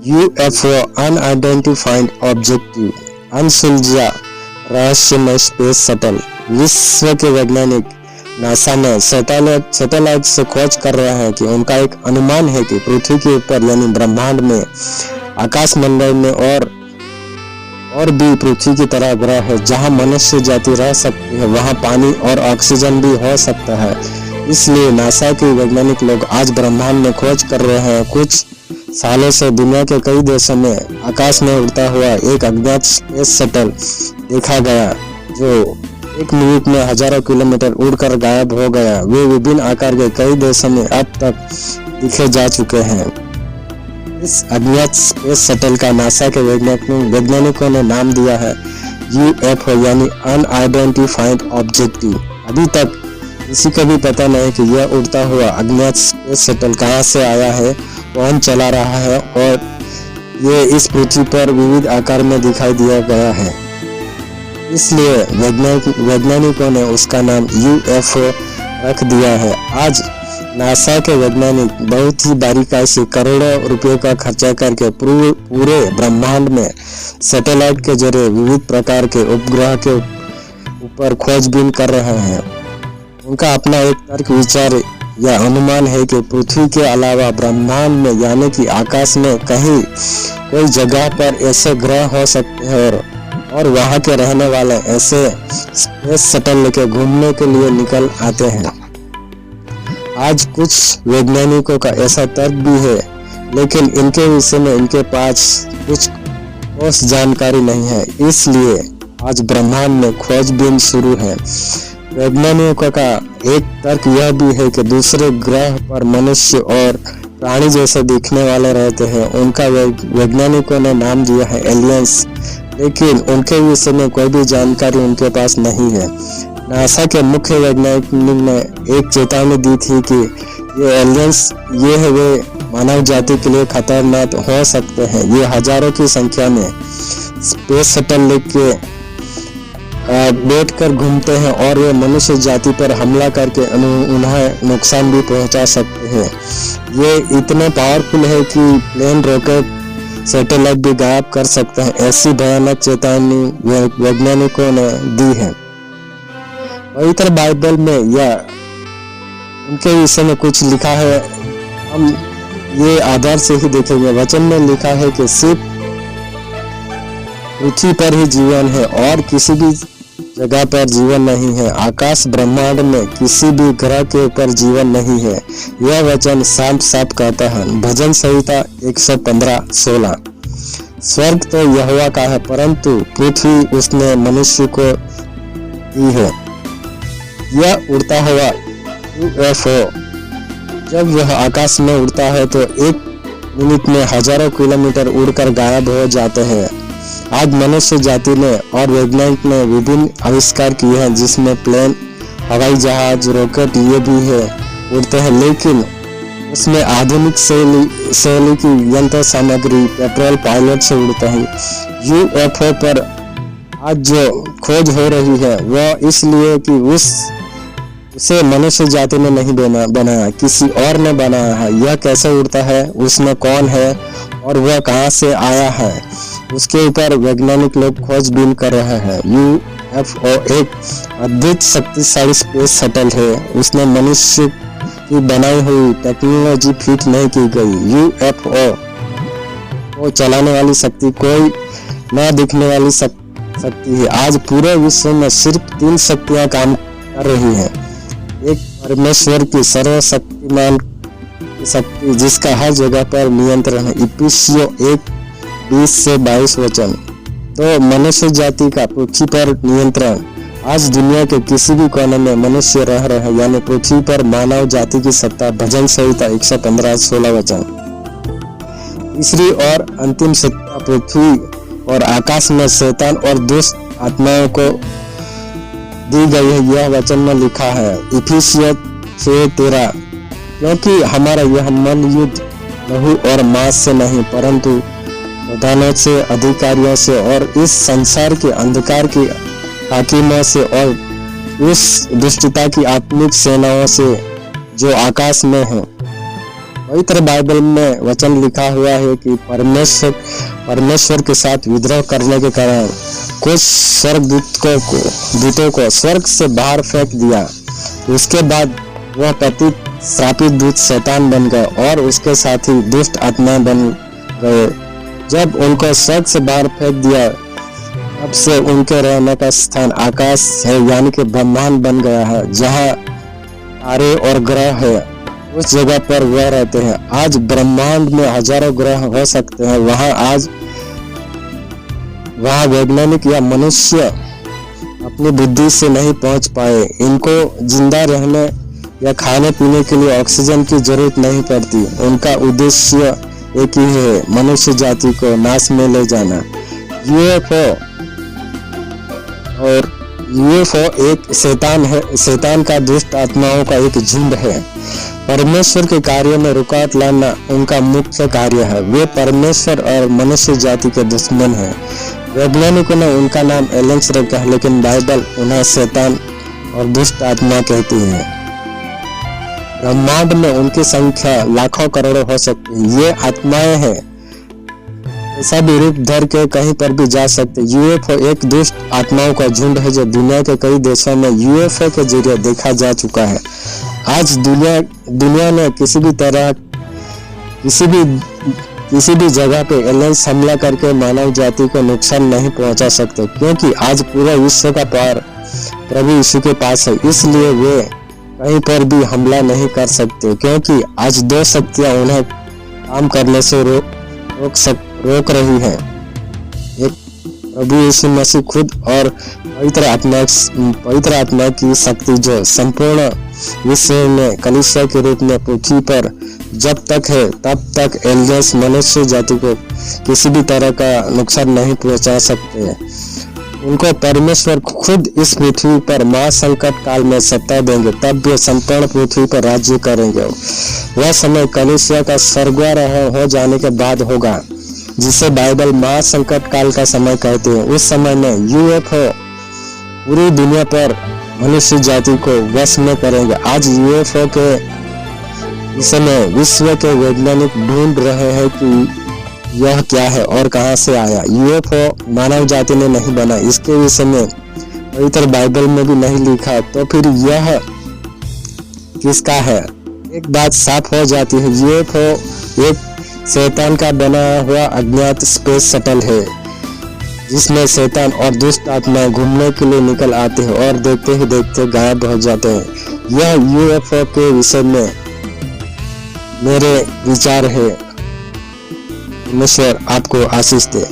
UFO unidentified objective अनसुलझा रहस्यमय space shuttle. विश्व के वैज्ञानिक नासा में सैटेलाइट से खोज कर रहे हैं कि उनका एक अनुमान है कि पृथ्वी के ऊपर यानी ब्रह्मांड में आकाश मंडल में और भी पृथ्वी की तरह ग्रह है जहां मनुष्य जाति रह सकती है, वहां पानी और ऑक्सीजन भी हो सकता है। इसलिए नासा के वैज्ञानिक लोग आज ब्रह्मांड में खोज कर रहे हैं। कुछ सालों से दुनिया के कई देशों में आकाश में उड़ता हुआ एक अज्ञात स्पेस शटल देखा गया जो 1 मिनट में हजारों किलोमीटर उड़कर गायब हो गया। वे विभिन्न आकार के कई देशों में अब तक दिखे जा चुके हैं। इस अज्ञात स्पेस शटल का नासा के वैज्ञानिकों ने नाम दिया है यूएफओ यानी अनआइडेंटिफाइड ऑब्जेक्टिव। अभी तक किसी को भी पता नहीं कि यह उड़ता हुआ अज्ञात स्पेस शटल कहां से आया है, कौन चला रहा है और ये इस पृथ्वी पर विविध आकार में दिखाई दिया गया है। इसलिए वैज्ञानिकों ने उसका नाम यूएफओ रख दिया है। आज नासा के वैज्ञानिक बहुत ही बारीकाई से करोड़ों रुपयों का खर्चा करके पूरे ब्रह्मांड में सैटेलाइट के जरिए विविध प्रकार के उपग्रह के ऊपर खोजबीन कर रहे हैं। उनका अपना एक तर्क विचार या अनुमान है कि पृथ्वी के अलावा ब्रह्मांड में यानी कि आकाश में कहीं कोई जगह पर ऐसे ग्रह हो सकते हैं और वहां के रहने वाले ऐसे स्पेस शटल लेके घूमने के लिए निकल आते हैं। आज कुछ वैज्ञानिकों का ऐसा तर्क भी है, लेकिन इनके विषय में इनके पास कुछ ठोस जानकारी नहीं है। इसलिए आज ब्रह्मांड में खोजबीन शुरू है। वैज्ञानिकों का एक तर्क यह भी है कि दूसरे ग्रह पर मनुष्य और प्राणी जैसे दिखने वाले रहते हैं। उनका वैज्ञानिकों ने नाम दिया है एलियंस, लेकिन उनके विषय में कोई भी जानकारी उनके पास नहीं है। नासा के मुख्य वैज्ञानिक ने एक चेतावनी दी थी कि ये एलियंस वे मानव जाति के लिए खतरनाक हो सकते हैं। ये हजारों की संख्या में स्पेस शटल लेके बैठकर घूमते हैं और वे मनुष्य जाति पर हमला करके उन्हें नुकसान भी पहुंचा सकते हैं। ये इतने पावरफुल है कि प्लेन, रॉकेट, सैटेलाइट भी गायब कर सकते हैं। ऐसी भयानक चेतावनी वैज्ञानिकों ने दी है। पवित्र बाइबल में या उनके विषय में कुछ लिखा है, हम ये आधार से ही देखेंगे। वचन में लिखा है कि सिर्फ पृथ्वी पर ही जीवन है और किसी भी जगह पर जीवन नहीं है। आकाश ब्रह्मांड में किसी भी ग्रह के ऊपर जीवन नहीं है। यह वचन साफ साफ कहता है। भजन संहिता 115:16। स्वर्ग तो यहोवा का है, परंतु पृथ्वी उसने मनुष्य को दी है। यह उड़ता हुआ यूएफओ जब वह आकाश में उड़ता है तो 1 मिनट में हजारों किलोमीटर उड़कर गायब हो जाते हैं। आज मनुष्य जाति ने और वैज्ञानिक ने विभिन्न आविष्कार किए हैं, जिसमें प्लेन, हवाई जहाज, रॉकेट ये भी है उड़ते हैं, लेकिन उसमें आधुनिक शैली की यंत्र सामग्री, पेट्रोल पायलट से उड़ते हैं। यूएफओ पर आज जो खोज हो रही है वह इसलिए कि उसे मनुष्य जाति ने नहीं बनाया, किसी और ने बनाया है। यह कैसे उड़ता है, उसमें कौन है और वह कहां से आया है, उसके ऊपर वैज्ञानिक लोग खोजबीन कर रहे हैं। यूएफओ एक अद्भुत शक्तिशाली स्पेस शटल है। उसने मनुष्य की बनाई हुई टेक्नोलॉजी फिट नहीं की गई। यूएफओ को चलाने वाली शक्ति कोई न दिखने वाली शक्ति है। आज पूरे विश्व में सिर्फ 3 शक्तियां काम कर रही हैं। एक परमेश्वर की सर्वशक्तिमान शक्ति जिसका हर जगह पर नियंत्रण है, इफिसियों 1:20-22 वचन। तो मनुष्य जाति का पृथ्वी पर नियंत्रण। आज दुनिया के किसी भी कोने में मनुष्य रह रहे हैं, यानी पृथ्वी पर मानव जाति की सत्ता। भजन संहिता 115:16 वचन। तीसरी और अंतिम सत्ता पृथ्वी और आकाश में शैतान और दुष्ट आत्माओं को दी गई है। यह वचन में लिखा है इफिसियों 6:13, क्योंकि हमारा यह मन युद्ध लहू और मांस से नहीं परंतु प्रधानों से, अधिकारियों से और इस संसार के अंधकार की हाकिमों से और उस दुष्टता की आत्मिक सेनाओं से जो आकाश में है। पवित्र बाइबल में वचन लिखा हुआ है कि परमेश्वर के साथ विद्रोह करने के कारण कुछ दूतों को स्वर्ग से बाहर फेंक दिया। उसके बाद वह पतित श्रापित दूत शैतान बन गए और उसके साथी दुष्ट आत्माएं बन गए। जब उनको स्वर्ग से बाहर फेंक दिया तब से उनके रहने का स्थान आकाश है, यानी कि ब्रह्मांड बन गया है। जहाँ तारे और ग्रह है उस जगह पर वह रहते हैं। आज ब्रह्मांड में हजारों ग्रह हो सकते हैं। वहाँ वैज्ञानिक या मनुष्य अपनी बुद्धि से नहीं पहुंच पाए। इनको जिंदा रहने या खाने पीने के लिए ऑक्सीजन की जरूरत नहीं पड़ती। उनका उद्देश्य एक ही है, मनुष्य जाति को नाश में ले जाना। यूएफओ एक शैतान है, शैतान का दुष्ट आत्माओं का एक झुंड है। परमेश्वर के कार्य में रुकावट लाना उनका मुख्य कार्य है। वे परमेश्वर और मनुष्य जाति के दुश्मन हैं। वैज्ञानिकों ने उनका नाम एलियंस रखा है, लेकिन बाइबल उन्हें शैतान और दुष्ट आत्मा कहती है। ब्रह्मांड में उनकी संख्या लाखों करोड़ों हो सकती है। ये आत्माएं हैं, ऐसा भी रूप धर के कहीं पर भी जा सकते। यूएफओ एक दुष्ट आत्माओं का झुंड है जो दुनिया के कई देशों में यूएफओ के जरिए देखा जा चुका है। आज दुनिया में किसी भी जगह पे एलियंस हमला करके मानव जाति को नुकसान नहीं पहुंचा सकते, क्योंकि आज पूरा विश्व का पार प्रभु यीशु के पास है। इसलिए वे कहीं पर भी हमला नहीं कर सकते, क्योंकि आज दो शक्तियां उन्हें काम करने से रोक रही है। एक प्रभु यीशु मसीह खुद और पवित्र आत्मा की शक्ति जो संपूर्ण विश्व में कलीसिया के रूप में पृथ्वी पर जब तक है तब तक एलियंस मनुष्य जाति को किसी भी तरह का नुकसान नहीं पहुंचा सकते। उनको परमेश्वर खुद इस पृथ्वी पर महासंकट काल में सत्ता देंगे, तब वे संपूर्ण पृथ्वी पर राज्य करेंगे। वह समय कलीसिया का स्वर्गारोहण हो जाने के बाद होगा, जिसे बाइबल महासंकट काल का समय कहते हैं। उस समय में यूएफओ पूरी दुनिया पर मनुष्य जाति को वश में करेंगे। आज यूएफओ के विषय में विश्व के वैज्ञानिक ढूंढ रहे हैं कि यह क्या है और कहां से आया। यूएफओ मानव जाति ने नहीं बना, इसके विषय में पवित्र बाइबल में भी नहीं लिखा, तो फिर यह किसका है? एक बात साफ हो जाती है, यूएफओ एक शैतान का बना हुआ अज्ञात स्पेस शटल है, जिसमें शैतान और दुष्ट आत्माएं घूमने के लिए निकल आते हैं और देखते ही देखते गायब हो जाते हैं। यह यूएफओ के विषय में मेरे विचार है। परमेश्वर आपको आशीष दे।